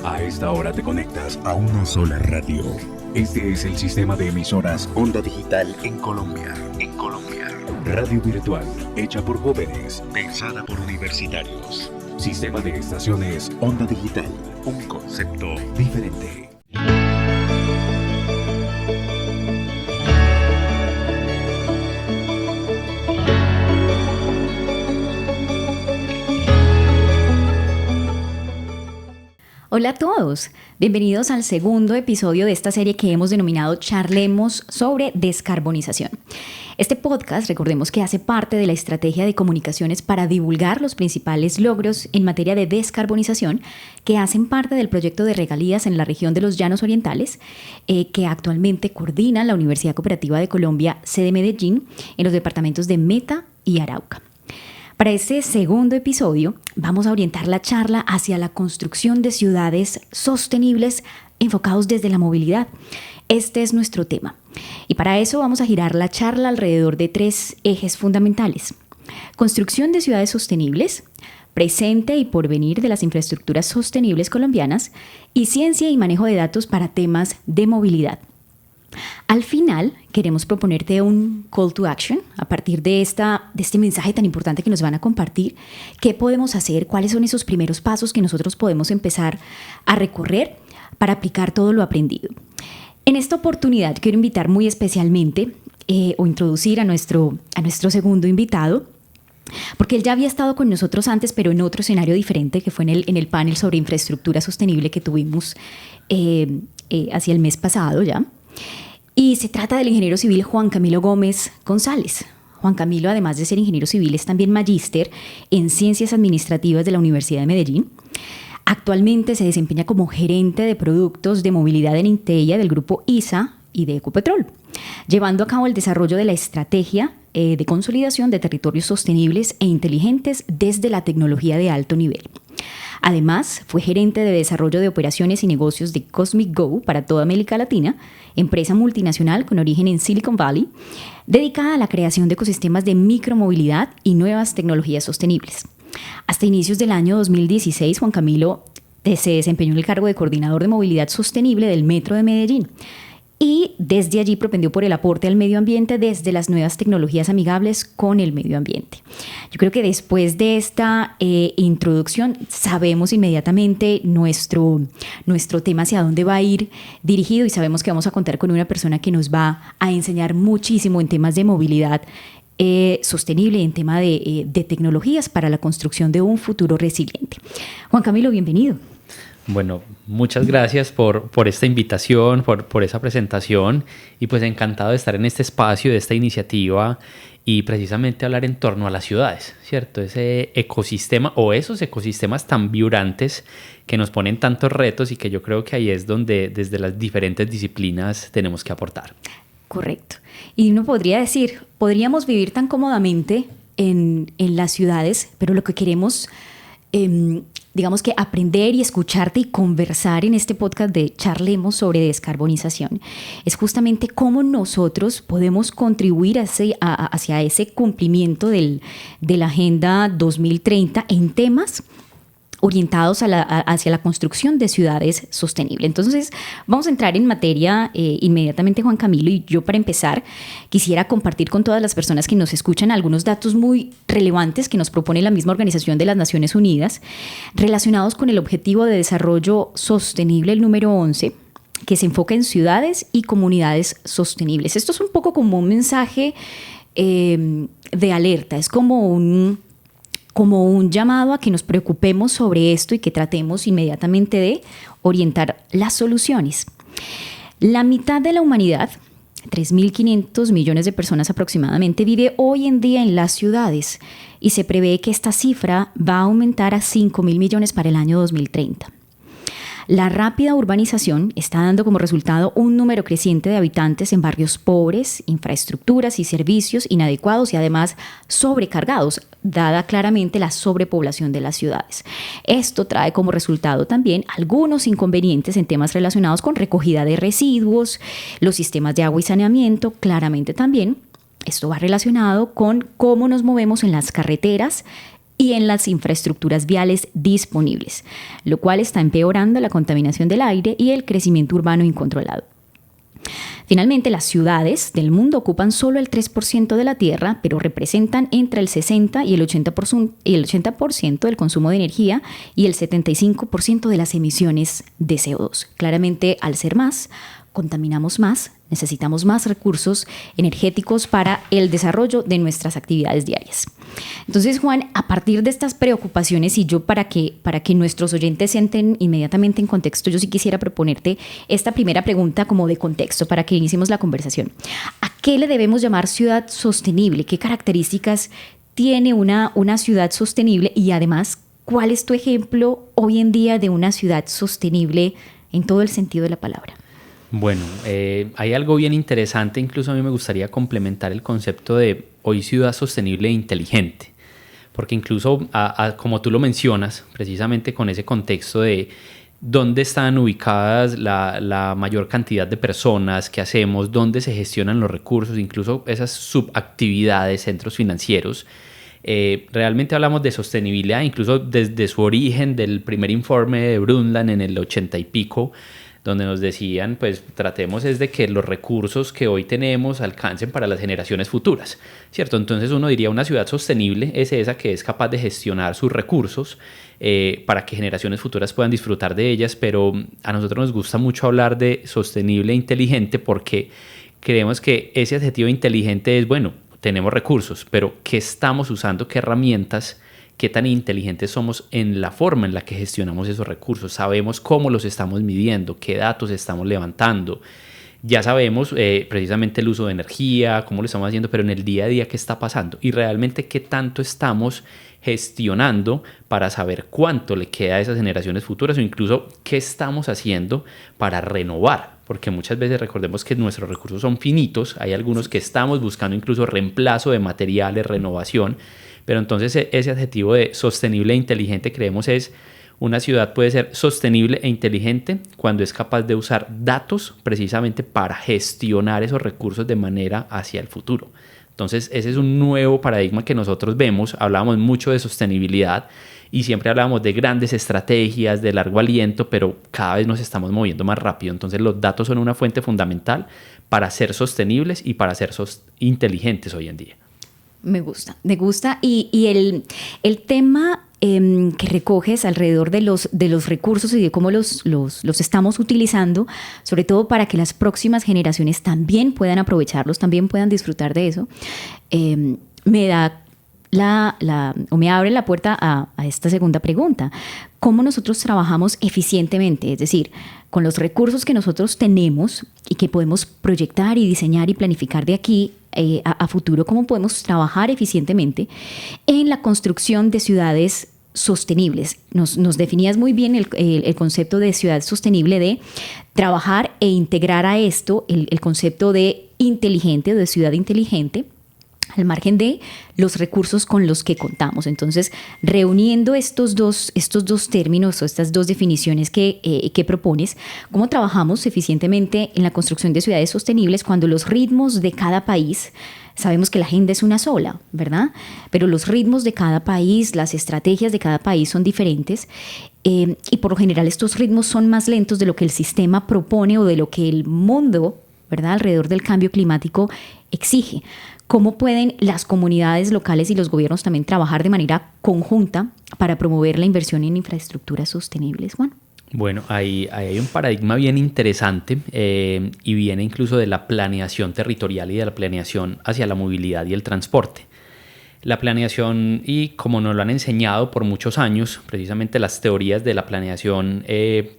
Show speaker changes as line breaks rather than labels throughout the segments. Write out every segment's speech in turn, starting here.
A esta hora te conectas a una sola radio. Este es el sistema de emisoras Onda Digital en Colombia. Radio virtual, hecha por jóvenes, pensada por universitarios. Sistema de estaciones Onda Digital, un concepto diferente.
Hola a todos, bienvenidos al segundo episodio de esta serie que hemos denominado Charlemos sobre descarbonización. Este podcast, recordemos que hace parte de la estrategia de comunicaciones para divulgar los principales logros en materia de descarbonización que hacen parte del proyecto de regalías en la región de los Llanos Orientales, que actualmente coordina la Universidad Cooperativa de Colombia, sede Medellín, en los departamentos de Meta y Arauca. Para este segundo episodio vamos a orientar la charla hacia la construcción de ciudades sostenibles enfocados desde la movilidad. Este es nuestro tema. Y para eso vamos a girar la charla alrededor de 3 ejes fundamentales. Construcción de ciudades sostenibles, presente y porvenir de las infraestructuras sostenibles colombianas y ciencia y manejo de datos para temas de movilidad. Al final, queremos proponerte un call to action a partir de este mensaje tan importante que nos van a compartir. ¿Qué podemos hacer? ¿Cuáles son esos primeros pasos que nosotros podemos empezar a recorrer para aplicar todo lo aprendido? En esta oportunidad quiero invitar muy especialmente o introducir a nuestro segundo invitado, porque él ya había estado con nosotros antes, pero en otro escenario diferente, que fue en el panel sobre infraestructura sostenible que tuvimos hacia el mes pasado ya. Y se trata del ingeniero civil Juan Camilo Gómez González. Juan Camilo, además de ser ingeniero civil, es también magíster en Ciencias Administrativas de la Universidad de Medellín. Actualmente se desempeña como gerente de productos de movilidad en Inteya del grupo ISA y de Ecopetrol, llevando a cabo el desarrollo de la estrategia de consolidación de territorios sostenibles e inteligentes desde la tecnología de alto nivel. Además, fue gerente de desarrollo de operaciones y negocios de Cosmic Go para toda América Latina, empresa multinacional con origen en Silicon Valley, dedicada a la creación de ecosistemas de micromovilidad y nuevas tecnologías sostenibles. Hasta inicios del año 2016, Juan Camilo se desempeñó en el cargo de coordinador de movilidad sostenible del Metro de Medellín. Y desde allí propendió por el aporte al medio ambiente desde las nuevas tecnologías amigables con el medio ambiente. Yo creo que después de esta introducción sabemos inmediatamente nuestro tema hacia dónde va a ir dirigido y sabemos que vamos a contar con una persona que nos va a enseñar muchísimo en temas de movilidad sostenible, en tema de tecnologías para la construcción de un futuro resiliente. Juan Camilo, bienvenido.
Bueno, muchas gracias por esta invitación, por esa presentación y pues encantado de estar en este espacio, de esta iniciativa y precisamente hablar en torno a las ciudades, ¿cierto? Ese ecosistema o esos ecosistemas tan vibrantes que nos ponen tantos retos y que yo creo que ahí es donde desde las diferentes disciplinas tenemos que aportar. Correcto.
Y uno podría decir, podríamos vivir tan cómodamente en las ciudades, pero lo que queremos digamos que aprender y escucharte y conversar en este podcast de Charlemos sobre descarbonización es justamente cómo nosotros podemos contribuir hacia ese cumplimiento de la Agenda 2030 en temas orientados hacia la construcción de ciudades sostenibles. Entonces, vamos a entrar en materia inmediatamente, Juan Camilo, y yo para empezar quisiera compartir con todas las personas que nos escuchan algunos datos muy relevantes que nos propone la misma Organización de las Naciones Unidas relacionados con el Objetivo de Desarrollo Sostenible, el número 11, que se enfoca en ciudades y comunidades sostenibles. Esto es un poco como un mensaje de alerta, es como un llamado a que nos preocupemos sobre esto y que tratemos inmediatamente de orientar las soluciones. La mitad de la humanidad, 3.500 millones de personas aproximadamente, vive hoy en día en las ciudades y se prevé que esta cifra va a aumentar a 5.000 millones para el año 2030. La rápida urbanización está dando como resultado un número creciente de habitantes en barrios pobres, infraestructuras y servicios inadecuados y además sobrecargados, dada claramente la sobrepoblación de las ciudades. Esto trae como resultado también algunos inconvenientes en temas relacionados con recogida de residuos, los sistemas de agua y saneamiento, claramente también. Esto va relacionado con cómo nos movemos en las carreteras y en las infraestructuras viales disponibles, lo cual está empeorando la contaminación del aire y el crecimiento urbano incontrolado. Finalmente, las ciudades del mundo ocupan solo el 3% de la Tierra, pero representan entre el 60 y el 80% del consumo de energía y el 75% de las emisiones de CO2. Claramente, al ser más, contaminamos más, necesitamos más recursos energéticos para el desarrollo de nuestras actividades diarias. Entonces, Juan, a partir de estas preocupaciones y yo para que nuestros oyentes entren inmediatamente en contexto, yo sí quisiera proponerte esta primera pregunta como de contexto para que iniciemos la conversación. ¿A qué le debemos llamar ciudad sostenible? ¿Qué características tiene una ciudad sostenible? Y además, ¿cuál es tu ejemplo hoy en día de una ciudad sostenible en todo el sentido de la palabra?
Bueno, hay algo bien interesante, incluso a mí me gustaría complementar el concepto de hoy ciudad sostenible e inteligente, porque incluso como tú lo mencionas, precisamente con ese contexto de dónde están ubicadas la mayor cantidad de personas, qué hacemos, dónde se gestionan los recursos, incluso esas subactividades, centros financieros, realmente hablamos de sostenibilidad, incluso desde su origen del primer informe de Brundtland en el 80 y pico, donde nos decían, pues tratemos es de que los recursos que hoy tenemos alcancen para las generaciones futuras, ¿cierto? Entonces uno diría una ciudad sostenible es esa que es capaz de gestionar sus recursos para que generaciones futuras puedan disfrutar de ellas, pero a nosotros nos gusta mucho hablar de sostenible e inteligente porque creemos que ese adjetivo inteligente es, bueno, tenemos recursos, pero ¿qué estamos usando? ¿Qué herramientas? ¿Qué tan inteligentes somos en la forma en la que gestionamos esos recursos? Sabemos cómo los estamos midiendo, qué datos estamos levantando. Ya sabemos precisamente el uso de energía, cómo lo estamos haciendo, pero en el día a día qué está pasando y realmente qué tanto estamos gestionando para saber cuánto le queda a esas generaciones futuras o incluso qué estamos haciendo para renovar. Porque muchas veces recordemos que nuestros recursos son finitos, hay algunos que estamos buscando incluso reemplazo de materiales, renovación, pero entonces ese adjetivo de sostenible e inteligente creemos es una ciudad puede ser sostenible e inteligente cuando es capaz de usar datos precisamente para gestionar esos recursos de manera hacia el futuro. Entonces ese es un nuevo paradigma que nosotros vemos, hablábamos mucho de sostenibilidad y siempre hablábamos de grandes estrategias, de largo aliento, pero cada vez nos estamos moviendo más rápido. Entonces los datos son una fuente fundamental para ser sostenibles y para ser inteligentes hoy en día.
Me gusta. Y el tema que recoges alrededor de los recursos y de cómo los estamos utilizando, sobre todo para que las próximas generaciones también puedan aprovecharlos, también puedan disfrutar de eso, me da o me abre la puerta a esta segunda pregunta. ¿Cómo nosotros trabajamos eficientemente? Es decir, con los recursos que nosotros tenemos y que podemos proyectar y diseñar y planificar de aquí a futuro, ¿cómo podemos trabajar eficientemente en la construcción de ciudades sostenibles? Nos definías muy bien el concepto de ciudad sostenible, de trabajar e integrar a esto el concepto de inteligente, de ciudad inteligente, al margen de los recursos con los que contamos. Entonces, reuniendo estos dos términos o estas dos definiciones que propones, ¿cómo trabajamos eficientemente en la construcción de ciudades sostenibles cuando los ritmos de cada país, sabemos que la agenda es una sola, ¿verdad? Pero los ritmos de cada país, las estrategias de cada país son diferentes y por lo general estos ritmos son más lentos de lo que el sistema propone o de lo que el mundo, ¿verdad?, alrededor del cambio climático exige? ¿Cómo pueden las comunidades locales y los gobiernos también trabajar de manera conjunta para promover la inversión en infraestructuras sostenibles, Juan?
Bueno, hay un paradigma bien interesante y viene incluso de la planeación territorial y de la planeación hacia la movilidad y el transporte. La planeación, y como nos lo han enseñado por muchos años, precisamente las teorías de la planeación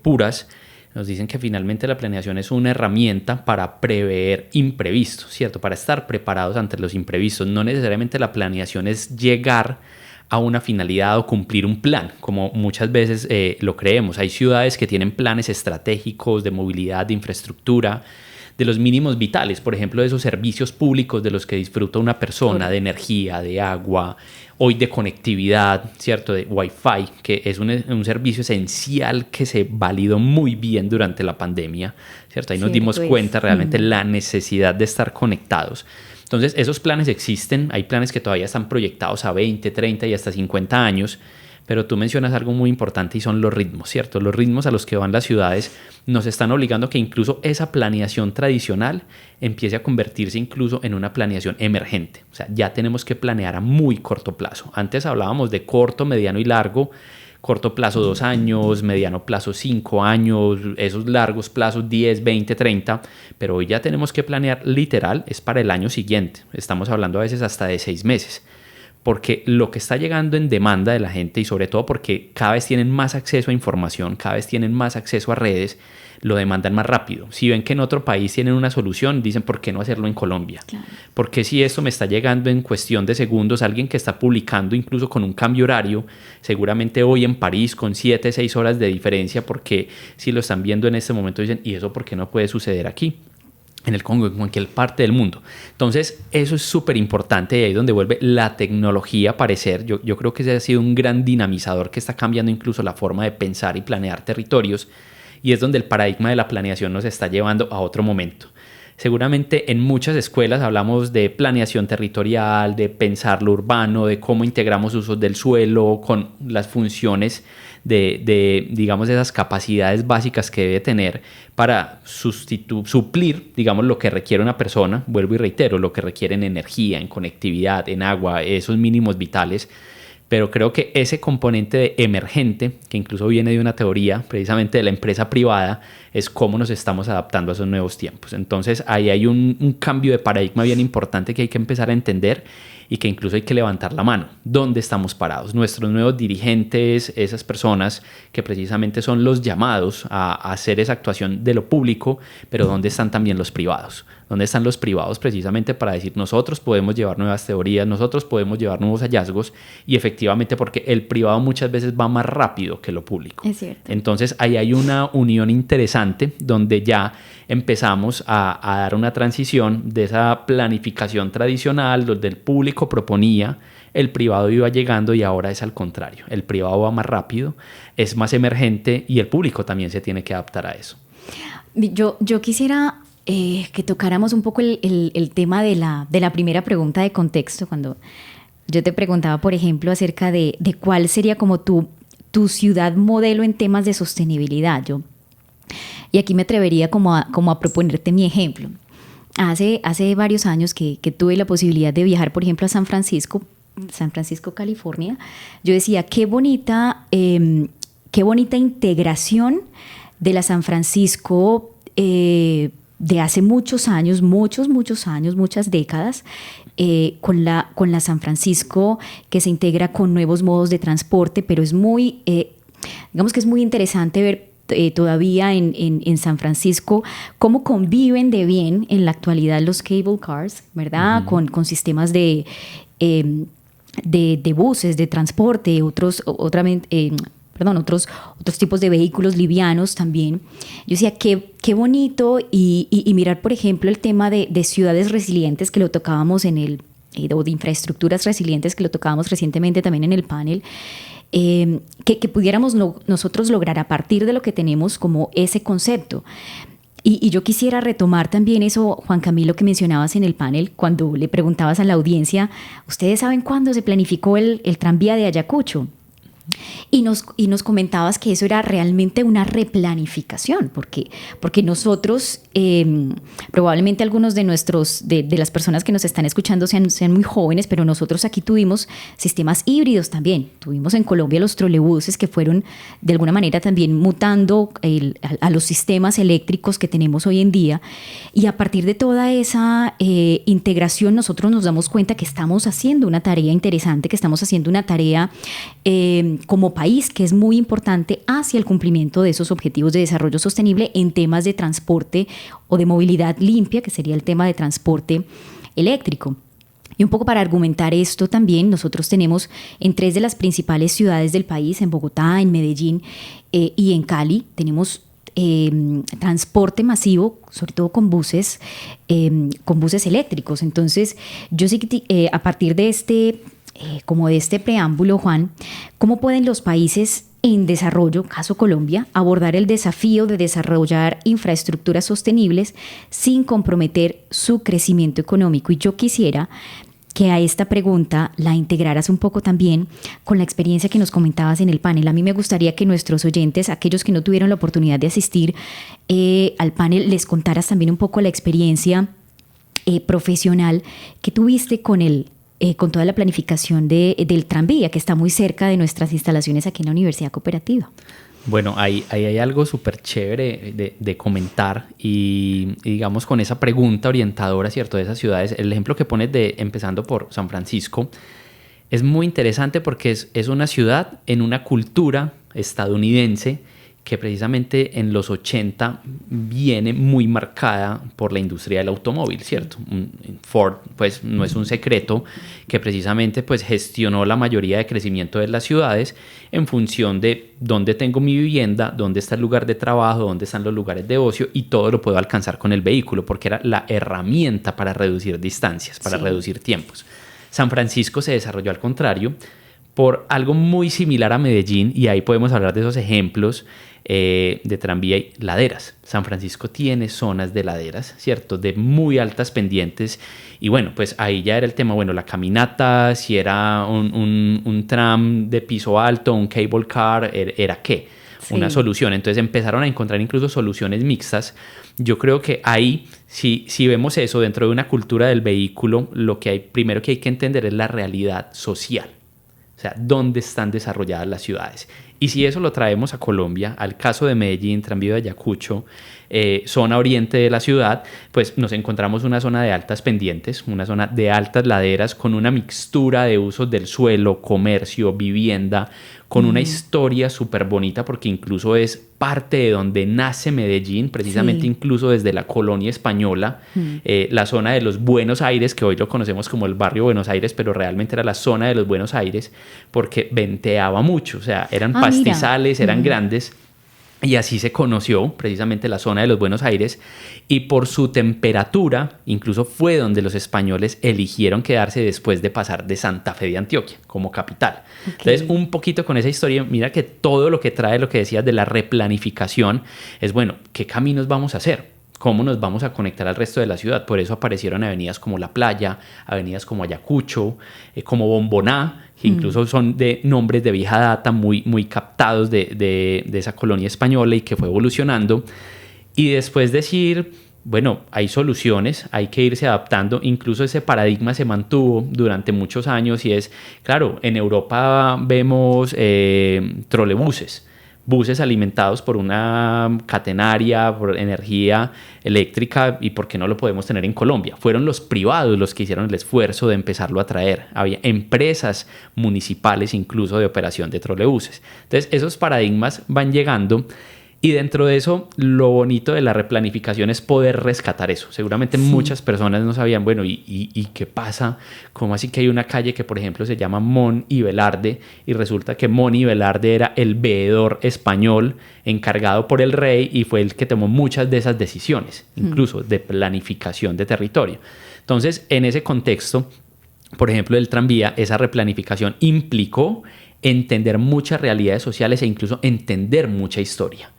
puras, nos dicen que finalmente la planeación es una herramienta para prever imprevistos, ¿cierto? Para estar preparados ante los imprevistos. No necesariamente la planeación es llegar a una finalidad o cumplir un plan, como muchas veces lo creemos. Hay ciudades que tienen planes estratégicos de movilidad, de infraestructura, de los mínimos vitales, por ejemplo, de esos servicios públicos de los que disfruta una persona, de energía, de agua, hoy de conectividad, ¿cierto? De Wi-Fi, que es un servicio esencial que se validó muy bien durante la pandemia, ¿cierto? Ahí nos dimos cuenta realmente la necesidad de estar conectados. Entonces, esos planes existen, hay planes que todavía están proyectados a 20, 30 y hasta 50 años, pero tú mencionas algo muy importante y son los ritmos, ¿cierto? Los ritmos a los que van las ciudades nos están obligando a que incluso esa planeación tradicional empiece a convertirse incluso en una planeación emergente. O sea, ya tenemos que planear a muy corto plazo. Antes hablábamos de corto, mediano y largo. Corto plazo 2 años, mediano plazo 5 años, esos largos plazos 10, 20, 30, pero hoy ya tenemos que planear literal, es para el año siguiente. Estamos hablando a veces hasta de 6 meses. Porque lo que está llegando en demanda de la gente y sobre todo porque cada vez tienen más acceso a información, cada vez tienen más acceso a redes, lo demandan más rápido. Si ven que en otro país tienen una solución, dicen ¿por qué no hacerlo en Colombia? Claro. Porque si esto me está llegando en cuestión de segundos, alguien que está publicando incluso con un cambio horario, seguramente hoy en París con 7, 6 horas de diferencia, porque si lo están viendo en este momento dicen ¿y eso por qué no puede suceder aquí? En el Congo, en cualquier parte del mundo. Entonces, eso es súper importante y ahí es donde vuelve la tecnología a aparecer. Yo creo que ese ha sido un gran dinamizador que está cambiando incluso la forma de pensar y planear territorios y es donde el paradigma de la planeación nos está llevando a otro momento. Seguramente en muchas escuelas hablamos de planeación territorial, de pensar lo urbano, de cómo integramos usos del suelo con las funciones de digamos, esas capacidades básicas que debe tener para suplir, digamos, lo que requiere una persona, vuelvo y reitero, lo que requiere en energía, en conectividad, en agua, esos mínimos vitales. Pero creo que ese componente de emergente, que incluso viene de una teoría precisamente de la empresa privada, es cómo nos estamos adaptando a esos nuevos tiempos. Entonces ahí hay un cambio de paradigma bien importante que hay que empezar a entender y que incluso hay que levantar la mano. ¿Dónde estamos parados? Nuestros nuevos dirigentes, esas personas que precisamente son los llamados a hacer esa actuación de lo público, pero ¿dónde están también los privados? ¿Dónde están los privados precisamente para decir nosotros podemos llevar nuevas teorías, nosotros podemos llevar nuevos hallazgos y efectivamente porque el privado muchas veces va más rápido que lo público?
Es cierto.
Entonces ahí hay una unión interesante donde ya empezamos a dar una transición de esa planificación tradicional donde el público proponía, el privado iba llegando y ahora es al contrario. El privado va más rápido, es más emergente y el público también se tiene que adaptar a eso.
Yo quisiera que tocáramos un poco el tema de la primera pregunta de contexto, cuando yo te preguntaba, por ejemplo, acerca de cuál sería como tu ciudad modelo en temas de sostenibilidad. Y aquí me atrevería como a proponerte mi ejemplo. Hace varios años que tuve la posibilidad de viajar, por ejemplo, a San Francisco, California, yo decía, qué bonita integración de la San Francisco de hace muchos años, muchas décadas, con la San Francisco que se integra con nuevos modos de transporte, pero es muy, digamos que es muy interesante ver todavía en San Francisco cómo conviven de bien en la actualidad los cable cars, ¿verdad? Uh-huh. Con sistemas de buses, de transporte, otros tipos de vehículos livianos también. Yo decía, qué bonito y mirar, por ejemplo, el tema de ciudades resilientes que lo tocábamos o de infraestructuras resilientes que lo tocábamos recientemente también en el panel, que pudiéramos nosotros lograr a partir de lo que tenemos como ese concepto. Y yo quisiera retomar también eso, Juan Camilo, que mencionabas en el panel, cuando le preguntabas a la audiencia, ¿ustedes saben cuándo se planificó el tranvía de Ayacucho? Y nos comentabas que eso era realmente una replanificación, porque nosotros, probablemente algunos de las personas que nos están escuchando sean muy jóvenes, pero nosotros aquí tuvimos sistemas híbridos también. Tuvimos en Colombia los trolebuses que fueron de alguna manera también mutando a los sistemas eléctricos que tenemos hoy en día, y a partir de toda esa integración nosotros nos damos cuenta que estamos haciendo una tarea interesante, que estamos haciendo una tarea como país que es muy importante hacia el cumplimiento de esos objetivos de desarrollo sostenible en temas de transporte o de movilidad limpia, que sería el tema de transporte eléctrico. Y un poco para argumentar esto también, nosotros tenemos en 3 de las principales ciudades del país, en Bogotá, en Medellín y en Cali, tenemos transporte masivo, sobre todo con buses eléctricos. Entonces, yo sí que a partir de este preámbulo, Juan, ¿cómo pueden los países en desarrollo, caso Colombia, abordar el desafío de desarrollar infraestructuras sostenibles sin comprometer su crecimiento económico? Y yo quisiera que a esta pregunta la integraras un poco también con la experiencia que nos comentabas en el panel. A mí me gustaría que nuestros oyentes, aquellos que no tuvieron la oportunidad de asistir al panel, les contaras también un poco la experiencia profesional que tuviste con toda la planificación del tranvía, que está muy cerca de nuestras instalaciones aquí en la Universidad Cooperativa.
Bueno, ahí hay algo súper chévere de comentar y digamos con esa pregunta orientadora, ¿cierto?, de esas ciudades. El ejemplo que pones empezando por San Francisco es muy interesante porque es una ciudad en una cultura estadounidense que precisamente en los 80 viene muy marcada por la industria del automóvil, ¿cierto? Ford, pues no es un secreto que precisamente pues gestionó la mayoría de crecimiento de las ciudades en función de dónde tengo mi vivienda, dónde está el lugar de trabajo, dónde están los lugares de ocio, y todo lo puedo alcanzar con el vehículo porque era la herramienta para reducir distancias, para reducir tiempos. San Francisco se desarrolló al contrario por algo muy similar a Medellín, y ahí podemos hablar de esos ejemplos de tranvía y laderas. San Francisco tiene zonas de laderas, ¿cierto?, de muy altas pendientes, y bueno, pues ahí ya era el tema, bueno, la caminata, si era un tram de piso alto, un cable car, ¿era qué? Sí. Una solución. Entonces empezaron a encontrar incluso soluciones mixtas. Yo creo que ahí, si vemos eso dentro de una cultura del vehículo, primero que hay que entender es la realidad social. O sea, ¿dónde están desarrolladas las ciudades? Y si eso lo traemos a Colombia, al caso de Medellín, Tranvío de Ayacucho, zona oriente de la ciudad, pues nos encontramos una zona de altas pendientes, una zona de altas laderas con una mixtura de usos del suelo, comercio, vivienda, con una historia súper bonita porque incluso es parte de donde nace Medellín, precisamente incluso desde la colonia española, la zona de los Buenos Aires, que hoy lo conocemos como el barrio Buenos Aires, pero realmente era la zona de los Buenos Aires porque venteaba mucho, o sea, eran pastizales, eran grandes. Y así se conoció precisamente la zona de los Buenos Aires, y por su temperatura incluso fue donde los españoles eligieron quedarse después de pasar de Santa Fe de Antioquia como capital. Okay. Entonces, un poquito con esa historia, mira que todo lo que trae lo que decías de la replanificación es, bueno, ¿qué caminos vamos a hacer? ¿Cómo nos vamos a conectar al resto de la ciudad? Por eso aparecieron avenidas como La Playa, avenidas como Ayacucho, como Bomboná, que incluso son de nombres de vieja data, muy, muy captados de esa colonia española y que fue evolucionando. Y después decir, bueno, hay soluciones, hay que irse adaptando. Incluso ese paradigma se mantuvo durante muchos años y es, claro, en Europa vemos trolebuses, buses alimentados por una catenaria, por energía eléctrica, y ¿por qué no lo podemos tener en Colombia? Fueron los privados los que hicieron el esfuerzo de empezarlo a traer. Había empresas municipales incluso de operación de trolebuses. Entonces esos paradigmas van llegando, y dentro de eso lo bonito de la replanificación es poder rescatar eso. Seguramente muchas personas no sabían, bueno, ¿y qué pasa? ¿Cómo así que hay una calle que por ejemplo se llama Mon y Velarde, y resulta que Mon y Velarde era el veedor español encargado por el rey y fue el que tomó muchas de esas decisiones, incluso de planificación de territorio? Entonces, en ese contexto, por ejemplo, del tranvía, esa replanificación implicó entender muchas realidades sociales e incluso entender mucha historia.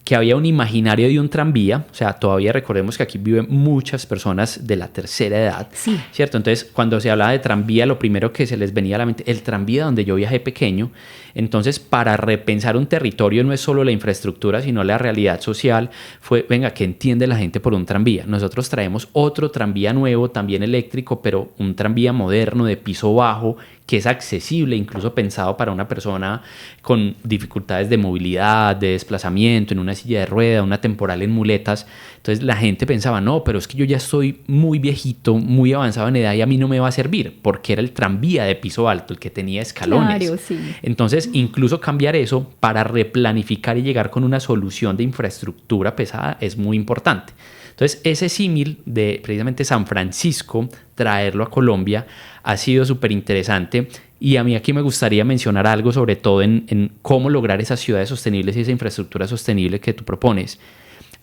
Que había un imaginario de un tranvía, o sea, todavía recordemos que aquí viven muchas personas de la tercera edad, ¿cierto? Entonces, cuando se hablaba de tranvía, lo primero que se les venía a la mente, el tranvía donde yo viajé pequeño. Entonces, para repensar un territorio no es solo la infraestructura, sino la realidad social, fue, venga, ¿qué entiende la gente por un tranvía? Nosotros traemos otro tranvía nuevo, también eléctrico, pero un tranvía moderno de piso bajo, que es accesible, incluso pensado para una persona con dificultades de movilidad, de desplazamiento, en una silla de rueda, una temporal en muletas. Entonces la gente pensaba, no, pero es que yo ya estoy muy viejito, muy avanzado en edad y a mí no me va a servir, porque era el tranvía de piso alto, el que tenía escalones. Claro, sí. Entonces incluso cambiar eso para replanificar y llegar con una solución de infraestructura pesada es muy importante. Entonces, ese símil de precisamente San Francisco, traerlo a Colombia, ha sido súper interesante. Y a mí aquí me gustaría mencionar algo sobre todo en cómo lograr esas ciudades sostenibles y esa infraestructura sostenible que tú propones.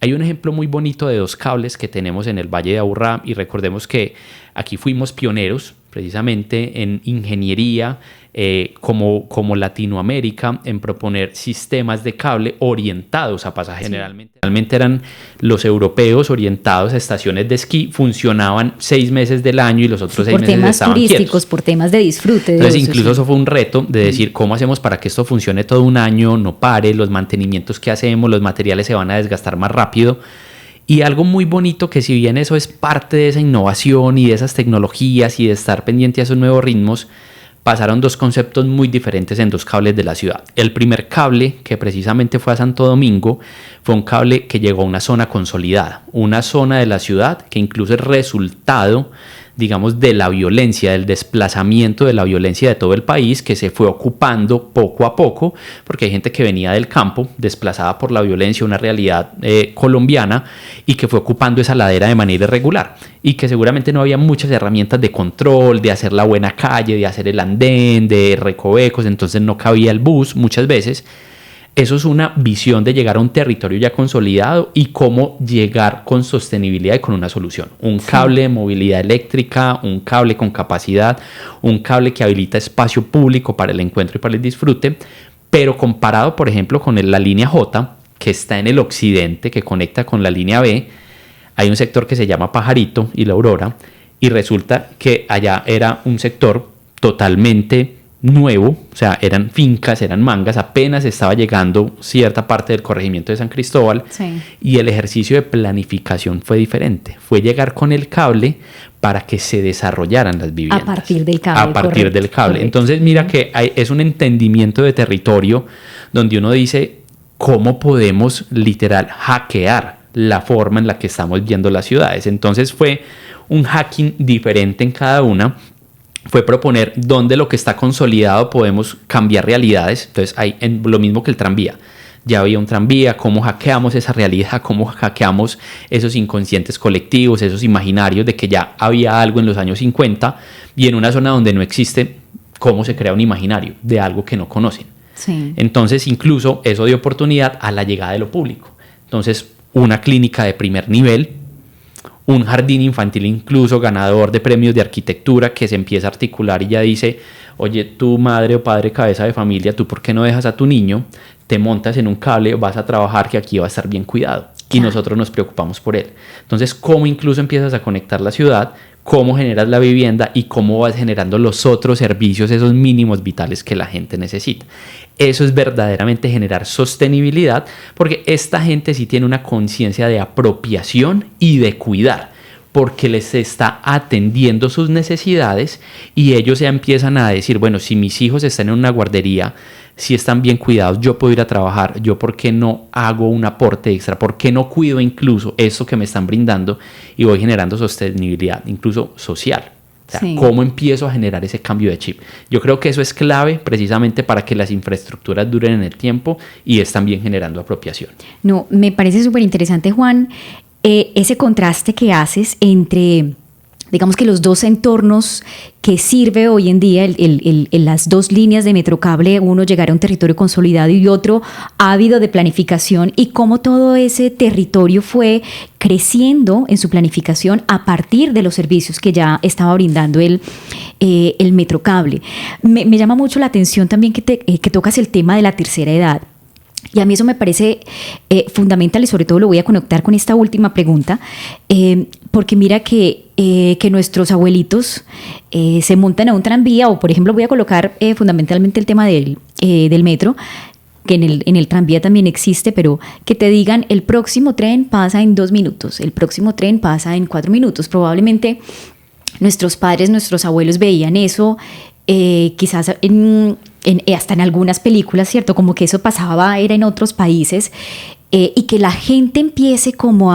Hay un ejemplo muy bonito de 2 cables que tenemos en el Valle de Aburrá, y recordemos que aquí fuimos pioneros precisamente en ingeniería como Latinoamérica en proponer sistemas de cable orientados a pasaje. Generalmente eran los europeos orientados a estaciones de esquí, funcionaban 6 meses del año y los otros 6 meses estaban quietos.
Por temas turísticos, por temas de disfrute.
Entonces incluso eso fue un reto de decir cómo hacemos para que esto funcione todo un año, no pare, los mantenimientos que hacemos, los materiales se van a desgastar más rápido. Y algo muy bonito, que si bien eso es parte de esa innovación y de esas tecnologías y de estar pendiente a esos nuevos ritmos, pasaron 2 conceptos muy diferentes en 2 cables de la ciudad. El primer cable, que precisamente fue a Santo Domingo, fue un cable que llegó a una zona consolidada, una zona de la ciudad que incluso es resultado, digamos, de la violencia, del desplazamiento de la violencia de todo el país, que se fue ocupando poco a poco, porque hay gente que venía del campo, desplazada por la violencia, una realidad colombiana, y que fue ocupando esa ladera de manera irregular, y que seguramente no había muchas herramientas de control, de hacer la buena calle, de hacer el andén, de recovecos, entonces no cabía el bus muchas veces. Eso es una visión de llegar a un territorio ya consolidado y cómo llegar con sostenibilidad y con una solución. Un cable de movilidad eléctrica, un cable con capacidad, un cable que habilita espacio público para el encuentro y para el disfrute, pero comparado, por ejemplo, con la línea J, que está en el occidente, que conecta con la línea B, hay un sector que se llama Pajarito y La Aurora, y resulta que allá era un sector totalmente nuevo, o sea, eran fincas, eran mangas, apenas estaba llegando cierta parte del corregimiento de San Cristóbal, y el ejercicio de planificación fue diferente, fue llegar con el cable para que se desarrollaran las viviendas.
A partir del cable.
A partir del cable. Correcto. Entonces mira que es un entendimiento de territorio donde uno dice cómo podemos literal hackear la forma en la que estamos viendo las ciudades. Entonces fue un hacking diferente en cada una. Fue proponer dónde lo que está consolidado podemos cambiar realidades. Entonces hay lo mismo que el tranvía. Ya había un tranvía, cómo hackeamos esa realidad, cómo hackeamos esos inconscientes colectivos, esos imaginarios de que ya había algo en los años 50, y en una zona donde no existe, cómo se crea un imaginario de algo que no conocen.
Sí.
Entonces incluso eso dio oportunidad a la llegada de lo público. Entonces una clínica de primer nivel, un jardín infantil incluso ganador de premios de arquitectura, que se empieza a articular y ya dice, oye, tú madre o padre cabeza de familia, ¿tú por qué no dejas a tu niño? Te montas en un cable, vas a trabajar, que aquí va a estar bien cuidado. Y nosotros nos preocupamos por él. Entonces, ¿cómo incluso empiezas a conectar la ciudad? ¿Cómo generas la vivienda? Y cómo vas generando los otros servicios, esos mínimos vitales que la gente necesita. Eso es verdaderamente generar sostenibilidad, porque esta gente sí tiene una conciencia de apropiación y de cuidar, porque les está atendiendo sus necesidades, y ellos ya empiezan a decir, bueno, si mis hijos están en una guardería, si están bien cuidados, yo puedo ir a trabajar, yo por qué no hago un aporte extra, por qué no cuido incluso esto que me están brindando y voy generando sostenibilidad, incluso social. O sea, ¿cómo empiezo a generar ese cambio de chip? Yo creo que eso es clave precisamente para que las infraestructuras duren en el tiempo y es también generando apropiación. No,
me parece súper interesante, Juan, ese contraste que haces entre, digamos que los 2 entornos que sirve hoy en día, las 2 líneas de Metrocable, uno llegar a un territorio consolidado y otro ávido de planificación, y cómo todo ese territorio fue creciendo en su planificación a partir de los servicios que ya estaba brindando el Metrocable. Me llama mucho la atención también que tocas el tema de la tercera edad. Y a mí eso me parece fundamental, y sobre todo lo voy a conectar con esta última pregunta, porque mira que nuestros abuelitos se montan a un tranvía, o por ejemplo voy a colocar fundamentalmente el tema del metro, que en el tranvía también existe, pero que te digan el próximo tren pasa en 2 minutos, el próximo tren pasa en 4 minutos. Probablemente nuestros padres, nuestros abuelos veían eso, quizás hasta en algunas películas, ¿cierto? Como que eso pasaba, era en otros países, y que la gente empiece como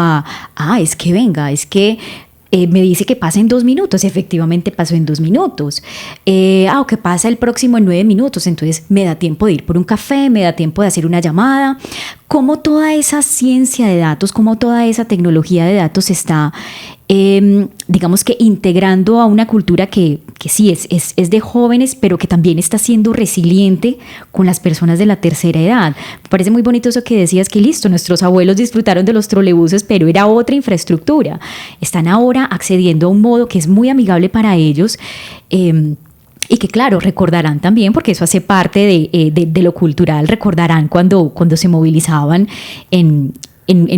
es que venga, es que me dice que pasa en 2 minutos, efectivamente pasó en 2 minutos, o que pasa el próximo en 9 minutos, entonces me da tiempo de ir por un café, me da tiempo de hacer una llamada. Cómo toda esa ciencia de datos, cómo toda esa tecnología de datos está digamos que integrando a una cultura que sí es de jóvenes, pero que también está siendo resiliente con las personas de la tercera edad. Me parece muy bonito eso que decías, que listo, nuestros abuelos disfrutaron de los trolebuses, pero era otra infraestructura. Están ahora accediendo a un modo que es muy amigable para ellos, y que claro, recordarán también, porque eso hace parte de lo cultural, recordarán cuando se movilizaban en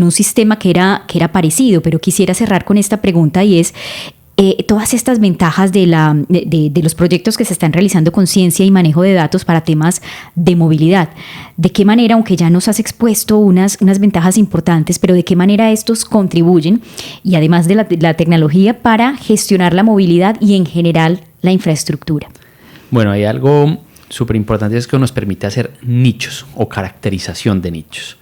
un sistema que era parecido. Pero quisiera cerrar con esta pregunta, y es todas estas ventajas de los proyectos que se están realizando con ciencia y manejo de datos para temas de movilidad. ¿De qué manera, aunque ya nos has expuesto unas ventajas importantes, pero de qué manera estos contribuyen, y además de la tecnología, para gestionar la movilidad y en general la infraestructura?
Bueno, hay algo súper importante, es que nos permite hacer nichos o caracterización de nichos.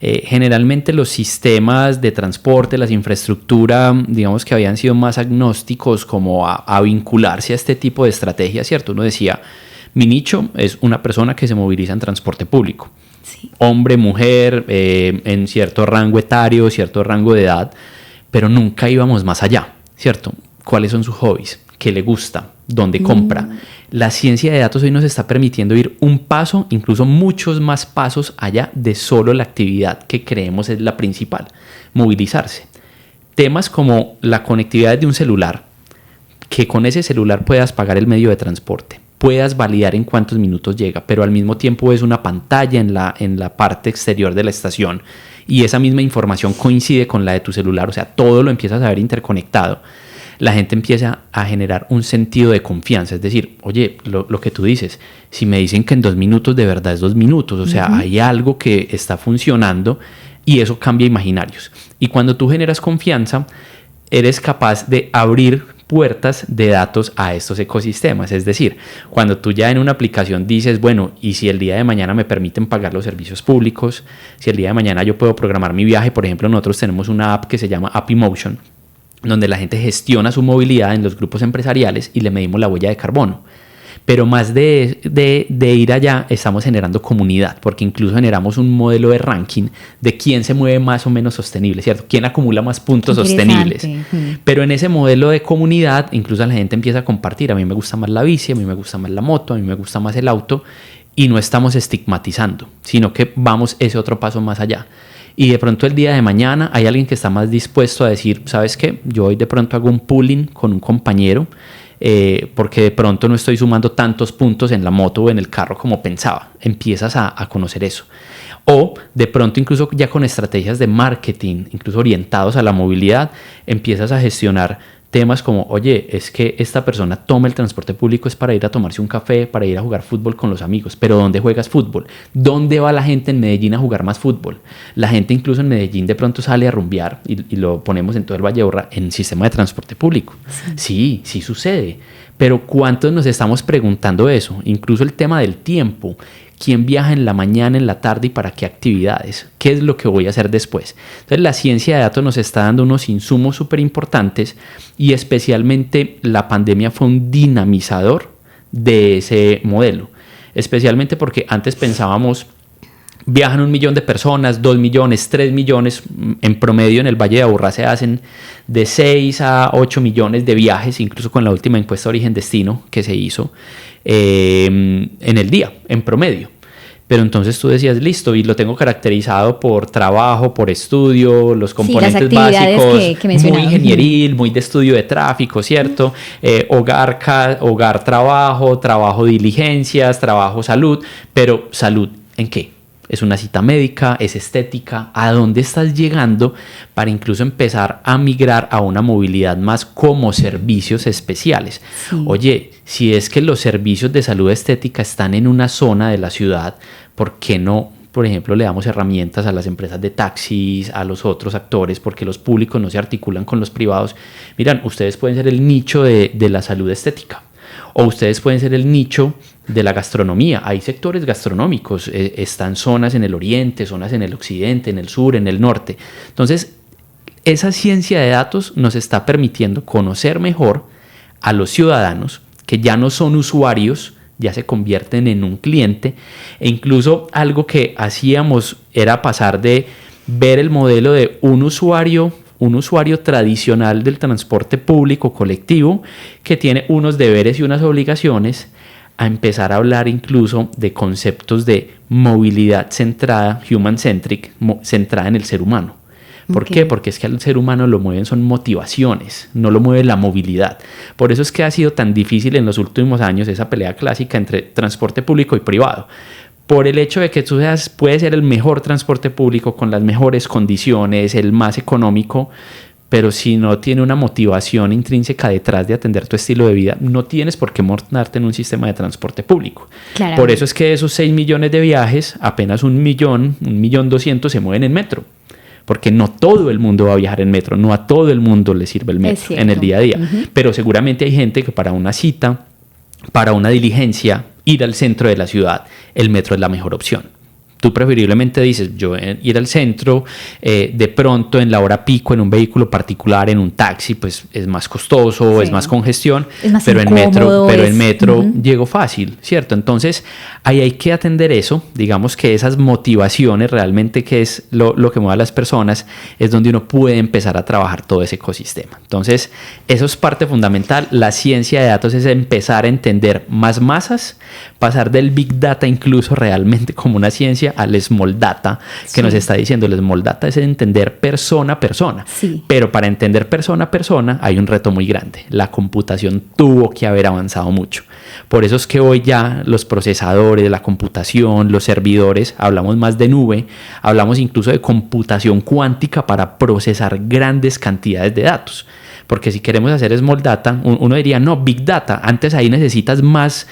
Generalmente los sistemas de transporte, las infraestructuras, digamos que habían sido más agnósticos como a vincularse a este tipo de estrategias, ¿cierto? Uno decía, mi nicho es una persona que se moviliza en transporte público. Sí. Hombre, mujer, en cierto rango etario, cierto rango de edad, pero nunca íbamos más allá, ¿cierto? ¿Cuáles son sus hobbies? ¿Qué le gusta? ¿Dónde compra? La ciencia de datos hoy nos está permitiendo ir un paso, incluso muchos más pasos allá de solo la actividad que creemos es la principal, movilizarse. Temas como la conectividad de un celular, que con ese celular puedas pagar el medio de transporte, puedas validar en cuántos minutos llega, pero al mismo tiempo ves una pantalla en la parte exterior de la estación y esa misma información coincide con la de tu celular, o sea, todo lo empiezas a ver interconectado. La gente empieza a generar un sentido de confianza, es decir, oye, lo que tú dices, si me dicen que en 2 minutos, de verdad es 2 minutos, o sea, hay algo que está funcionando y eso cambia imaginarios. Y cuando tú generas confianza, eres capaz de abrir puertas de datos a estos ecosistemas, es decir, cuando tú ya en una aplicación dices, bueno, y si el día de mañana me permiten pagar los servicios públicos, si el día de mañana yo puedo programar mi viaje, por ejemplo, nosotros tenemos una app que se llama AppImotion, donde la gente gestiona su movilidad en los grupos empresariales y le medimos la huella de carbono. Pero más de ir allá, estamos generando comunidad, porque incluso generamos un modelo de ranking de quién se mueve más o menos sostenible, ¿cierto? Quién acumula más puntos sostenibles. Pero en ese modelo de comunidad, incluso la gente empieza a compartir. A mí me gusta más la bici, a mí me gusta más la moto, a mí me gusta más el auto, y no estamos estigmatizando, sino que vamos ese otro paso más allá. Y de pronto el día de mañana hay alguien que está más dispuesto a decir, ¿sabes qué? Yo hoy de pronto hago un pooling con un compañero porque de pronto no estoy sumando tantos puntos en la moto o en el carro como pensaba. Empiezas a conocer eso. O de pronto incluso ya con estrategias de marketing, incluso orientados a la movilidad, empiezas a gestionar temas como, oye, es que esta persona toma el transporte público es para ir a tomarse un café, para ir a jugar fútbol con los amigos, pero ¿dónde juegas fútbol? ¿Dónde va la gente en Medellín a jugar más fútbol? La gente incluso en Medellín de pronto sale a rumbear y lo ponemos en todo el Valle Aburrá en sistema de transporte público. Sí sucede, pero ¿cuántos nos estamos preguntando eso? Incluso el tema del tiempo. ¿Quién viaja en la mañana, en la tarde y para qué actividades? ¿Qué es lo que voy a hacer después? Entonces la ciencia de datos nos está dando unos insumos súper importantes y especialmente la pandemia fue un dinamizador de ese modelo. Especialmente porque antes pensábamos, viajan 1 millón de personas, 2 millones, 3 millones, en promedio en el Valle de Aburrá se hacen de 6 a 8 millones de viajes, incluso con la última encuesta Origen-Destino que se hizo en el día, en promedio. Pero entonces tú decías, listo, y lo tengo caracterizado por trabajo, por estudio, los componentes básicos, que muy ingenieril, muy de estudio de tráfico, ¿cierto? Hogar, trabajo, diligencias, trabajo, salud, pero ¿salud en qué? Es una cita médica, es estética, ¿a dónde estás llegando para incluso empezar a migrar a una movilidad más como servicios especiales? Sí. Oye, si es que los servicios de salud estética están en una zona de la ciudad, ¿por qué no, por ejemplo, le damos herramientas a las empresas de taxis, a los otros actores, porque los públicos no se articulan con los privados? Miran, ustedes pueden ser el nicho de la salud estética. O ustedes pueden ser el nicho de la gastronomía. Hay sectores gastronómicos, están zonas en el oriente, zonas en el occidente, en el sur, en el norte. Entonces, esa ciencia de datos nos está permitiendo conocer mejor a los ciudadanos que ya no son usuarios, ya se convierten en un cliente, e incluso algo que hacíamos era pasar de ver el modelo de un usuario, un usuario tradicional del transporte público colectivo que tiene unos deberes y unas obligaciones, a empezar a hablar incluso de conceptos de movilidad centrada, human-centric, centrada en el ser humano. ¿Por qué? Porque es que al ser humano lo mueven son motivaciones, no lo mueve la movilidad. Por eso es que ha sido tan difícil en los últimos años esa pelea clásica entre transporte público y privado. Por el hecho de que tú puedes ser el mejor transporte público con las mejores condiciones, el más económico, pero si no tiene una motivación intrínseca detrás de atender tu estilo de vida, no tienes por qué montarte en un sistema de transporte público. Por eso es que de esos 6 millones de viajes, apenas 1.200.000 se mueven en metro. Porque no todo el mundo va a viajar en metro, no a todo el mundo le sirve el metro en el día a día. Pero seguramente hay gente que para una cita, para una diligencia, ir al centro de la ciudad, el metro es la mejor opción. Tú preferiblemente dices, yo ir al centro, de pronto en la hora pico, en un vehículo particular, en un taxi, pues es más costoso, es más congestión,
es más
pero
incómodo,
en metro llego fácil, ¿cierto? Entonces, ahí hay que atender eso, digamos que esas motivaciones realmente, que es lo que mueve a las personas, es donde uno puede empezar a trabajar todo ese ecosistema. Entonces, eso es parte fundamental. La ciencia de datos es empezar a entender más masas, pasar del Big Data incluso realmente como una ciencia al Small Data, que nos está diciendo. El Small Data es entender persona a persona, pero para entender persona a persona hay un reto muy grande. La computación tuvo que haber avanzado mucho. Por eso es que hoy ya los procesadores, la computación, los servidores, hablamos más de nube, hablamos incluso de computación cuántica para procesar grandes cantidades de datos. Porque si queremos hacer Small Data, uno diría, no, Big Data, antes ahí necesitas más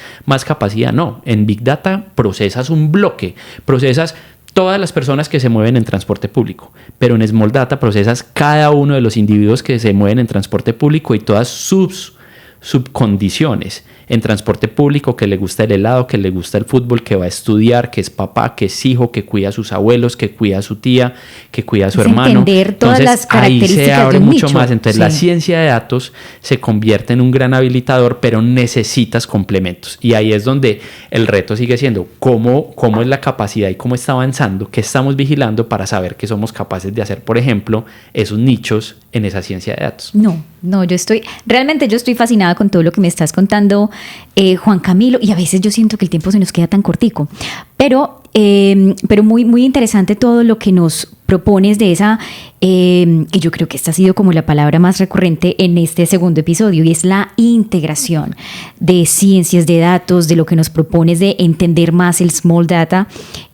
capacidad. No, en Big Data procesas un bloque, procesas todas las personas que se mueven en transporte público, pero en Small Data procesas cada uno de los individuos que se mueven en transporte público y todas sus subcondiciones. En transporte público, que le gusta el helado, que le gusta el fútbol, que va a estudiar, que es papá, que es hijo, que cuida a sus abuelos, que cuida a su tía, que cuida a su hermano.
Entender todas las características
ahí se abre
de un
mucho
nicho.
más. Entonces la ciencia de datos se convierte en un gran habilitador, pero necesitas complementos. Y ahí es donde el reto sigue siendo cómo es la capacidad y cómo está avanzando, qué estamos vigilando para saber que somos capaces de hacer, por ejemplo, esos nichos en esa ciencia de datos.
No, yo estoy fascinada con todo lo que me estás contando, Juan Camilo, y a veces yo siento que el tiempo se nos queda tan cortico, pero muy, muy interesante todo lo que nos propones de esa, y yo creo que esta ha sido como la palabra más recurrente en este segundo episodio, y es la integración de ciencias de datos, de lo que nos propones de entender más el Small Data,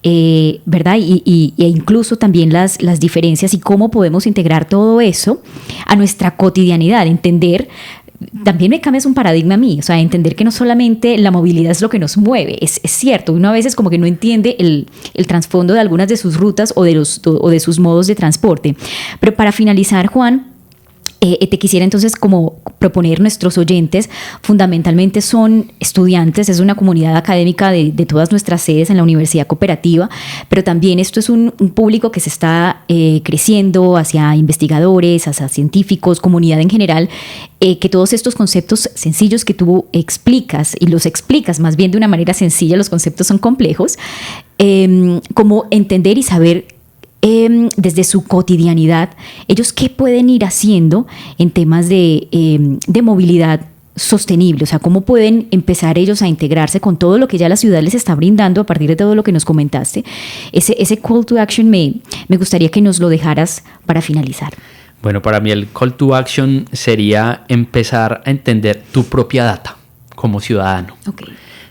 ¿verdad? E incluso también las diferencias y cómo podemos integrar todo eso a nuestra cotidianidad, entender. También me cambias un paradigma a mí, o sea, entender que no solamente la movilidad es lo que nos mueve, es cierto, uno a veces como que no entiende el trasfondo de algunas de sus rutas o de sus modos de transporte. Pero para finalizar, Juan, te quisiera entonces como proponer, nuestros oyentes fundamentalmente son estudiantes, es una comunidad académica de todas nuestras sedes en la Universidad Cooperativa, pero también esto es un público que se está creciendo hacia investigadores, hacia científicos, comunidad en general, que todos estos conceptos sencillos que tú explicas, y los explicas más bien de una manera sencilla, los conceptos son complejos, como entender y saber desde su cotidianidad, ellos qué pueden ir haciendo en temas de movilidad sostenible, o sea, cómo pueden empezar ellos a integrarse con todo lo que ya la ciudad les está brindando a partir de todo lo que nos comentaste. Ese call to action me gustaría que nos lo dejaras para finalizar.
Bueno, para mí el call to action sería empezar a entender tu propia data como ciudadano.
Okay.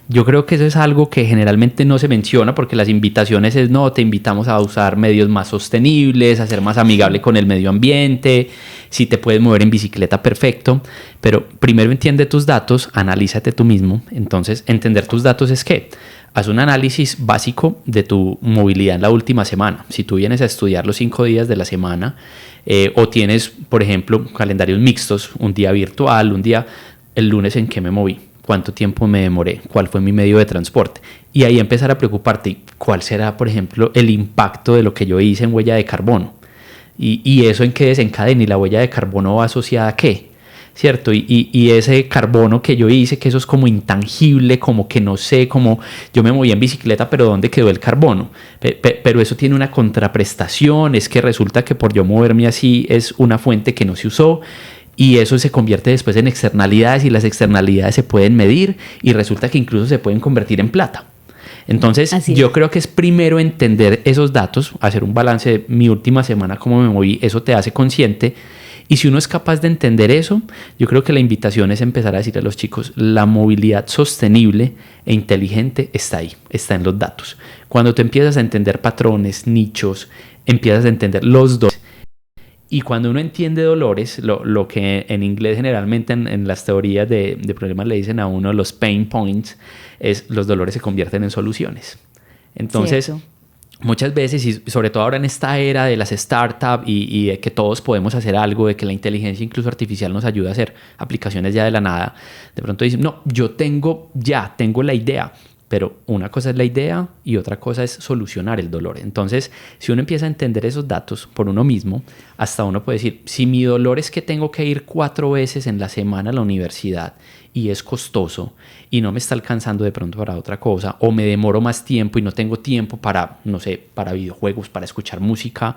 Yo creo que eso es algo que generalmente no se menciona, porque las invitaciones es, no, te invitamos a usar medios más sostenibles, a ser más amigable con el medio ambiente, si te puedes mover en bicicleta, perfecto, pero primero entiende tus datos, analízate tú mismo. Entonces, entender tus datos es ¿qué? Haz un análisis básico de tu movilidad en la última semana. Si tú vienes a estudiar los 5 días de la semana, o tienes, por ejemplo, calendarios mixtos, un día virtual, un día, el lunes en qué me moví, cuánto tiempo me demoré, cuál fue mi medio de transporte, y ahí empezar a preocuparte cuál será, por ejemplo, el impacto de lo que yo hice en huella de carbono, y eso en qué desencadena, y la huella de carbono va asociada a qué. ¿cierto? Y ese carbono que yo hice, que eso es como intangible, como que no sé, como yo me moví en bicicleta, pero ¿dónde quedó el carbono? Pero eso tiene una contraprestación, es que resulta que por yo moverme así es una fuente que no se usó. Y eso se convierte después en externalidades y las externalidades se pueden medir y resulta que incluso se pueden convertir en plata. Entonces yo creo que es primero entender esos datos, hacer un balance de mi última semana, cómo me moví, eso te hace consciente. Y si uno es capaz de entender eso, yo creo que la invitación es empezar a decir a los chicos, la movilidad sostenible e inteligente está ahí, está en los datos. Cuando tú empiezas a entender patrones, nichos, empiezas a entender los dos. Y cuando uno entiende dolores, lo que en inglés generalmente en las teorías de problemas le dicen a uno los pain points, es los dolores se convierten en soluciones. Entonces, cierto. Muchas veces, y sobre todo ahora en esta era de las startups y de que todos podemos hacer algo, de que la inteligencia incluso artificial nos ayuda a hacer aplicaciones ya de la nada, de pronto dicen, no, yo tengo la idea. Pero una cosa es la idea y otra cosa es solucionar el dolor. Entonces, si uno empieza a entender esos datos por uno mismo, hasta uno puede decir, si mi dolor es que tengo que ir 4 veces en la semana a la universidad y es costoso y no me está alcanzando de pronto para otra cosa, o me demoro más tiempo y no tengo tiempo para, no sé, para videojuegos, para escuchar música,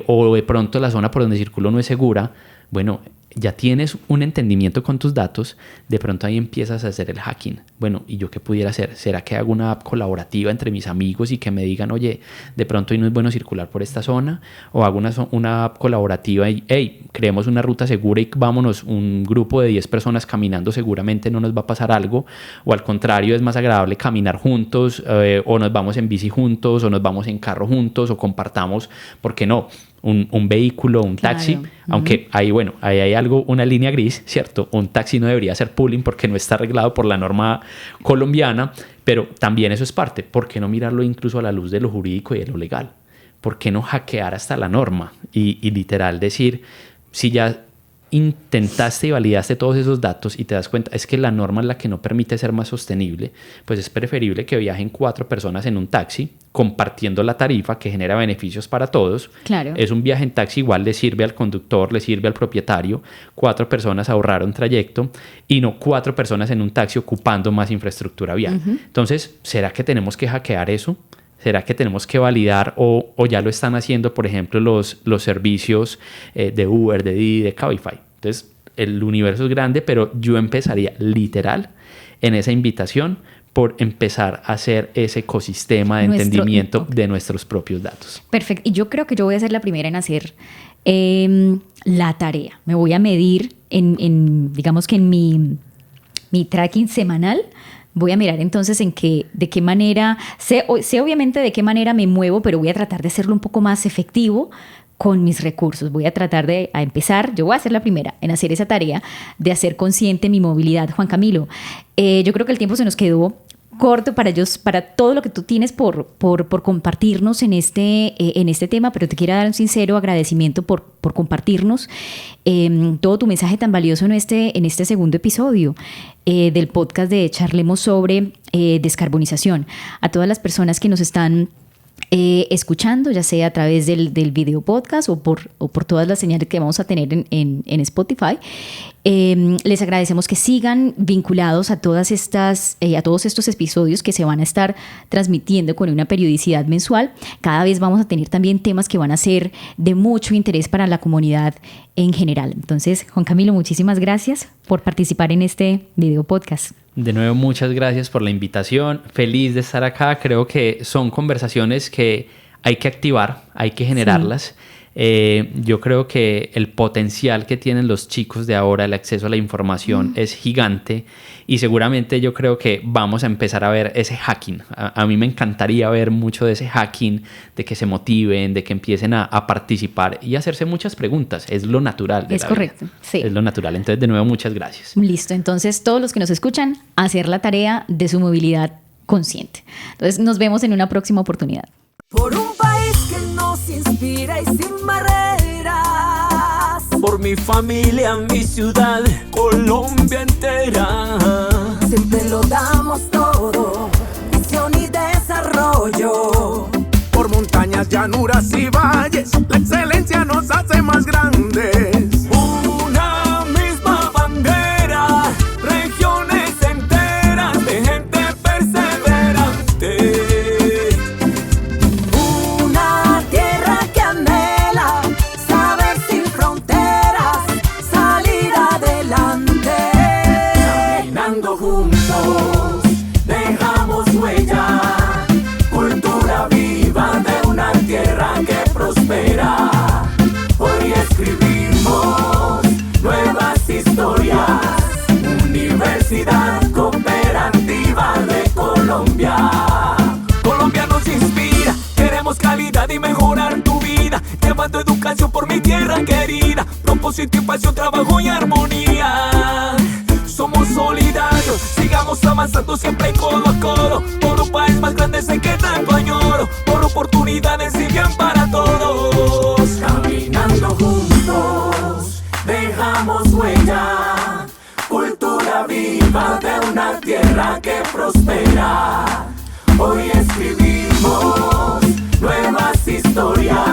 o de pronto la zona por donde circulo no es segura, bueno, ya tienes un entendimiento con tus datos, de pronto ahí empiezas a hacer el hacking. Bueno, ¿y yo qué pudiera hacer? ¿Será que hago una app colaborativa entre mis amigos y que me digan, oye, de pronto hoy no es bueno circular por esta zona? ¿O hago una app colaborativa y, hey, creemos una ruta segura y vámonos un grupo de 10 personas caminando, seguramente no nos va a pasar algo? O al contrario, es más agradable caminar juntos, o nos vamos en bici juntos, o nos vamos en carro juntos, o compartamos, ¿por qué no? Un vehículo, un taxi, claro. Aunque ahí hay algo, una línea gris, ¿cierto? Un taxi no debería ser pooling porque no está arreglado por la norma colombiana, pero también eso es parte. ¿Por qué no mirarlo incluso a la luz de lo jurídico y de lo legal? ¿Por qué no hackear hasta la norma? Y literal decir, si ya intentaste y validaste todos esos datos y te das cuenta, es que la norma es la que no permite ser más sostenible, pues es preferible que viajen 4 personas en un taxi compartiendo la tarifa que genera beneficios para todos. Claro. Es un viaje en taxi, igual le sirve al conductor, le sirve al propietario. 4 personas ahorraron trayecto y no 4 personas en un taxi ocupando más infraestructura vial. Entonces, ¿será que tenemos que hackear eso? ¿Será que tenemos que validar o ya lo están haciendo, por ejemplo, los servicios de Uber, de Didi, de Cabify? Entonces, el universo es grande, pero yo empezaría literal en esa invitación por empezar a hacer ese ecosistema de entendimiento de nuestros propios datos.
Perfecto. Y yo creo que yo voy a ser la primera en hacer la tarea. Me voy a medir digamos que en mi tracking semanal. Voy a mirar entonces de qué manera, sé obviamente de qué manera me muevo, pero voy a tratar de hacerlo un poco más efectivo con mis recursos. Voy a tratar a empezar, yo voy a ser la primera en hacer esa tarea de hacer consciente mi movilidad. Juan Camilo, yo creo que el tiempo se nos quedó corto para todo lo que tú tienes por compartirnos en este tema, pero te quiero dar un sincero agradecimiento por compartirnos todo tu mensaje tan valioso en este segundo episodio del podcast de Charlemos sobre descarbonización. A todas las personas que nos están escuchando, ya sea a través del video podcast o por todas las señales que vamos a tener en Spotify, les agradecemos que sigan vinculados a todos estos episodios que se van a estar transmitiendo con una periodicidad mensual. Cada vez vamos a tener también temas que van a ser de mucho interés para la comunidad en general. Entonces, Juan Camilo, muchísimas gracias por participar en este video podcast.
De nuevo, muchas gracias por la invitación. Feliz de estar acá. Creo que son conversaciones que hay que activar, hay que generarlas. Sí. Yo creo que el potencial que tienen los chicos de ahora, el acceso a la información es gigante y seguramente yo creo que vamos a empezar a ver ese hacking. A mí me encantaría ver mucho de ese hacking, de que se motiven, de que empiecen a participar y hacerse muchas preguntas. Es lo natural de la vida. Es correcto, sí. Es lo natural. Entonces, de nuevo, muchas gracias.
Listo. Entonces, todos los que nos escuchan, hacer la tarea de su movilidad consciente. Entonces, nos vemos en una próxima oportunidad.
Por un país que nos inspira y sin barreras. Por mi familia, mi ciudad, Colombia entera. Siempre lo damos todo, visión y desarrollo. Por montañas, llanuras y valles, la excelencia nos hace más grandes. Una misma familia. Universidad Cooperativa de Colombia. Colombia nos inspira, queremos calidad y mejorar tu vida, llevando educación por mi tierra querida, propósito y pasión, trabajo y armonía. Somos solidarios, sigamos avanzando siempre codo a codo, por un país más grande sé que tanto añoro, por oportunidades y bien para todos. Caminando juntos, dejamos huella, cultura viva de una tierra que prospera. Hoy escribimos nuevas historias.